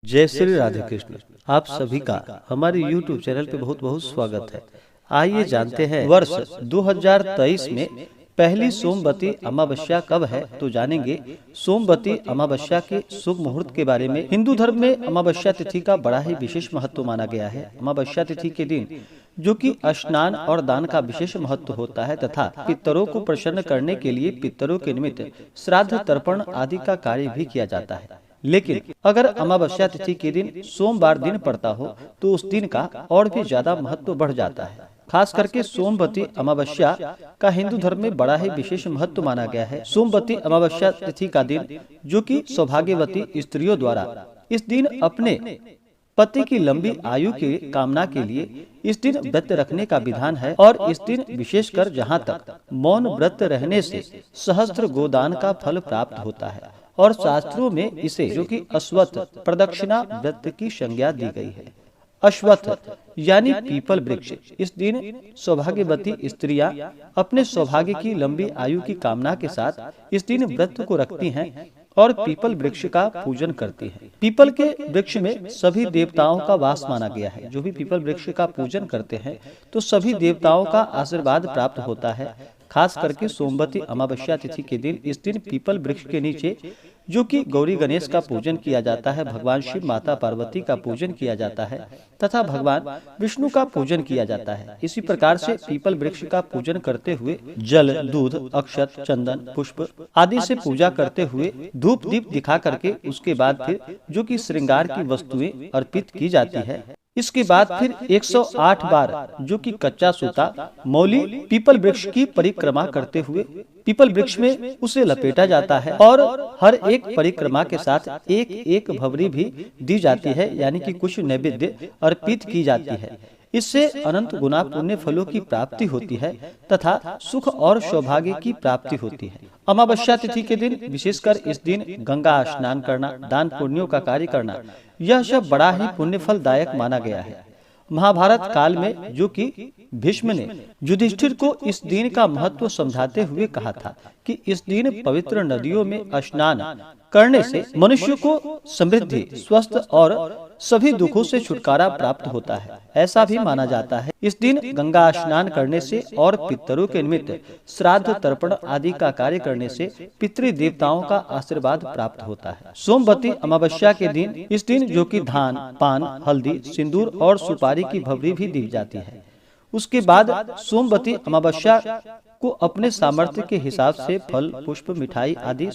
जय श्री राधे कृष्ण। आप सभी का हमारे YouTube चैनल पे बहुत बहुत स्वागत है। आइए जानते हैं वर्ष 2023 में पहली सोमवती अमावस्या कब है। तो जानेंगे सोमवती अमावस्या के शुभ मुहूर्त के बारे में। हिंदू धर्म में अमावस्या तिथि का बड़ा ही विशेष महत्व माना गया है। अमावस्या तिथि के दिन जो कि स्नान और दान का विशेष महत्व होता है तथा पितरों को प्रसन्न करने के लिए पितरों के निमित्त श्राद्ध तर्पण आदि का कार्य भी किया जाता है। लेकिन अगर अमावस्या तिथि के दिन सोमवार दिन पड़ता हो तो उस दिन का और भी ज्यादा महत्व बढ़ जाता है। खास करके सोमवती अमावस्या का हिंदू धर्म में बड़ा ही विशेष महत्व माना गया है। सोमवती अमावस्या तिथि का दिन जो कि सौभाग्यवती स्त्रियों द्वारा इस दिन अपने पति की लंबी आयु की कामना के लिए इस दिन व्रत रखने का विधान है। और इस दिन विशेषकर जहां तक मौन व्रत रहने से सहस्त्र गोदान का फल प्राप्त होता है। और शास्त्रों में इसे जो कि अश्वत्थ प्रदक्षिणा व्रत की संज्ञा दी गई है। अश्वत्थ यानी पीपल वृक्ष। इस दिन सौभाग्यवती स्त्रियां अपने सौभाग्य की लंबी आयु की कामना के साथ इस दिन व्रत को रखती हैं और पीपल वृक्ष का पूजन करती हैं। पीपल के वृक्ष में सभी देवताओं का वास माना गया है। जो भी पीपल वृक्ष का पूजन करते हैं तो सभी देवताओं का आशीर्वाद प्राप्त होता है। खास करके सोमवती अमावस्या तिथि के दिन इस दिन पीपल वृक्ष के नीचे जो कि गौरी गणेश का पूजन किया जाता है, भगवान शिव माता पार्वती का पूजन किया जाता है तथा भगवान विष्णु का पूजन किया जाता है। इसी प्रकार से पीपल वृक्ष का पूजन करते हुए जल, दूध, अक्षत, चंदन, पुष्प आदि से पूजा करते हुए धूप दीप दिखा करके उसके बाद फिर जो कि श्रृंगार की वस्तुएं अर्पित की जाती है। इसके बाद फिर 108 बार जो कि कच्चा सूता मौली पीपल वृक्ष की परिक्रमा करते हुए पीपल वृक्ष में उसे लपेटा जाता है और हर एक परिक्रमा के साथ एक एक भवरी भी दी जाती है, यानी कि कुछ नैवेद्य अर्पित की जाती है। इससे अनंत गुना पुण्य फलों की प्राप्ति होती है तथा सुख और सौभाग्य की प्राप्ति होती है। अमावस्या तिथि के दिन विशेषकर इस दिन गंगा स्नान करना, दान पुण्यों का कार्य करना, यह सब बड़ा ही पुण्य फलदायक माना गया है। महाभारत काल में जो कि भीष्म ने युधिष्ठिर को इस दिन का महत्व समझाते हुए कहा था कि इस दिन पवित्र नदियों में स्नान करने से मनुष्य को समृद्धि, स्वस्थ और सभी दुखों से छुटकारा प्राप्त होता है। ऐसा भी माना जाता है इस दिन गंगा स्नान करने से और पितरों के निमित्त श्राद्ध तर्पण आदि का कार्य करने से पितृ देवताओं का आशीर्वाद प्राप्त होता है। सोमवती अमावस्या के दिन इस दिन जो कि धान, पान, हल्दी, सिंदूर और सुपारी की भवरी भी दी जाती है। उसके बाद सोमवती अमावस्या को अपने सामर्थ्य के हिसाब से फल, पुष्प, मिठाई आदि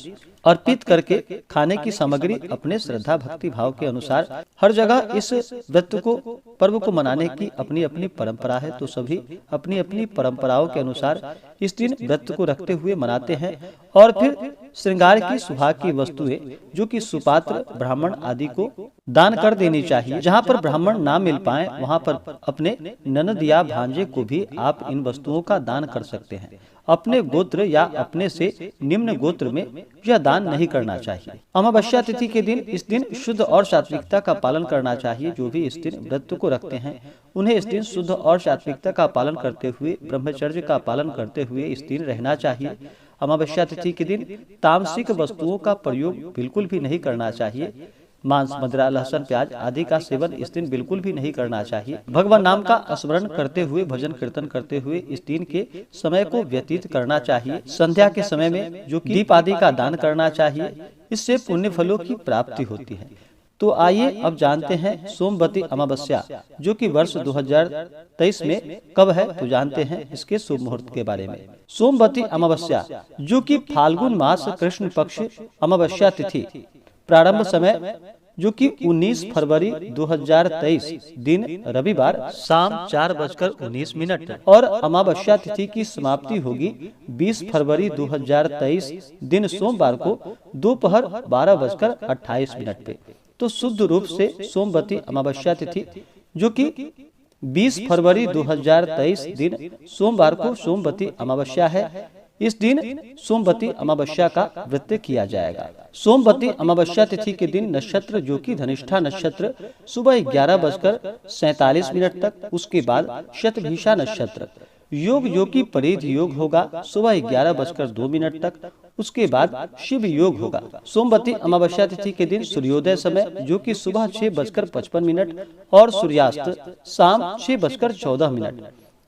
अर्पित करके खाने की सामग्री अपने श्रद्धा भक्ति भाव के अनुसार हर जगह इस व्रत को पर्व को मनाने की अपनी अपनी परंपरा है। तो सभी अपनी अपनी परंपराओं के अनुसार इस दिन व्रत को रखते हुए मनाते हैं। और फिर श्रृंगार की सुहाग की वस्तुएं जो कि सुपात्र, ब्राह्मण आदि को दान कर देनी चाहिए। जहाँ पर ब्राह्मण ना मिल पाए वहाँ पर अपने ननद या भांजे को भी आप इन वस्तुओं का दान कर सकते हैं। अपने गोत्र या अपने से निम्न गोत्र में यह दान नहीं करना चाहिए। अमावस्या तिथि के दिन इस दिन शुद्ध और सात्विकता का पालन करना चाहिए। जो भी इस दिन व्रत को रखते हैं उन्हें इस दिन शुद्ध और सात्विकता का पालन करते हुए, ब्रह्मचर्य का पालन करते हुए इस दिन रहना चाहिए। अमावस्या तिथि के दिन तामसिक वस्तुओं का प्रयोग बिल्कुल भी नहीं करना चाहिए। मांस, मदिरा, लहसुन, प्याज आदि का सेवन इस दिन बिल्कुल भी नहीं करना चाहिए। भगवान नाम का स्मरण करते हुए, भजन कीर्तन करते हुए इस दिन के समय को व्यतीत करना चाहिए। संध्या के समय में जो दीप आदि का दान करना चाहिए। इससे पुण्य फलों की प्राप्ति होती है। तो आइए अब जानते हैं सोमवती अमावस्या जो कि वर्ष 2023 में कब है। तो जानते हैं इसके शुभ मुहूर्त के बारे में। सोमवती अमावस्या जो कि फाल्गुन मास कृष्ण पक्ष अमावस्या तिथि प्रारंभ समय जो कि 19 फरवरी 2023 दिन रविवार शाम 4:19 और अमावस्या तिथि की समाप्ति होगी 20 फरवरी 2023 दिन सोमवार को दोपहर 12:28 पे। तो शुद्ध रूप से सोमवती अमावस्या तिथि जो कि 20 फरवरी 2023 दिन सोमवार को सोमवती अमावस्या है। इस दिन सोमवती अमावस्या का व्रत किया जाएगा। सोमवती अमावस्या तिथि के दिन नक्षत्र जो कि धनिष्ठा नक्षत्र सुबह 11:47 तक, उसके बाद शतभिषा नक्षत्र योग योगी परिध योग होगा सुबह 11:02 तक। उसके बाद शिव योग होगा सोमवती अमावस्या तिथि के दिन सूर्योदय समय जो कि सुबह 6:55 और सूर्यास्त शाम 6:14।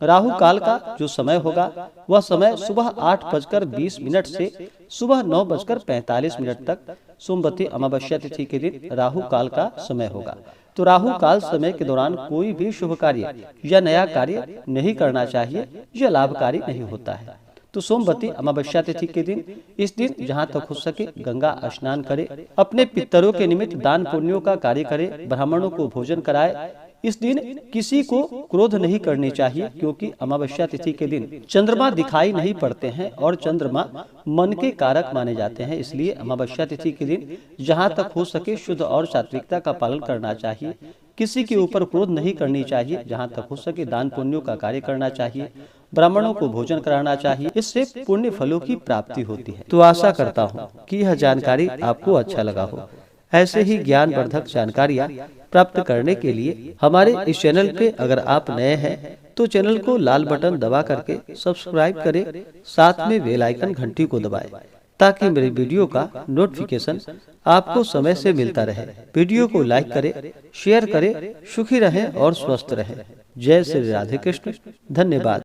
राहु काल का जो समय होगा वह समय सुबह 8:20 से सुबह 9:45 तक सोमवती अमावस्या तिथि के दिन राहु काल का समय होगा। तो राहु काल समय के दौरान कोई भी शुभ कार्य या नया कार्य नहीं करना चाहिए, यह लाभकारी नहीं होता है। तो सोमवती अमावस्या तिथि के दिन इस दिन जहाँ तक हो सके गंगा स्नान करे, अपने पितरों के निमित्त दान पुण्यों का कार्य करे, ब्राह्मणों को भोजन कराए। इस दिन किसी को क्रोध नहीं करनी चाहिए क्योंकि अमावस्या तिथि के दिन चंद्रमा दिखाई नहीं पड़ते हैं और चंद्रमा मन के कारक माने जाते हैं। इसलिए अमावस्या तिथि के दिन जहाँ तक हो सके शुद्ध और सात्विकता का पालन करना चाहिए। किसी के ऊपर क्रोध नहीं करनी चाहिए। जहाँ तक हो सके दान पुण्यों का कार्य करना चाहिए, ब्राह्मणों को भोजन कराना चाहिए। इससे पुण्य फलों की प्राप्ति होती है। तो आशा करता हूँ कि यह जानकारी आपको अच्छा लगा हो। ऐसे ही ज्ञानवर्धक जानकारियाँ प्राप्त करने के लिए हमारे इस चैनल पे अगर आप नए हैं तो चैनल को लाल बटन दबा करके सब्सक्राइब करें, साथ में बेल आइकन घंटी को दबाएं ताकि मेरे वीडियो का नोटिफिकेशन आपको समय से मिलता रहे। वीडियो को लाइक करें, शेयर करें। सुखी रहें और स्वस्थ रहें। जय श्री राधे कृष्ण। धन्यवाद।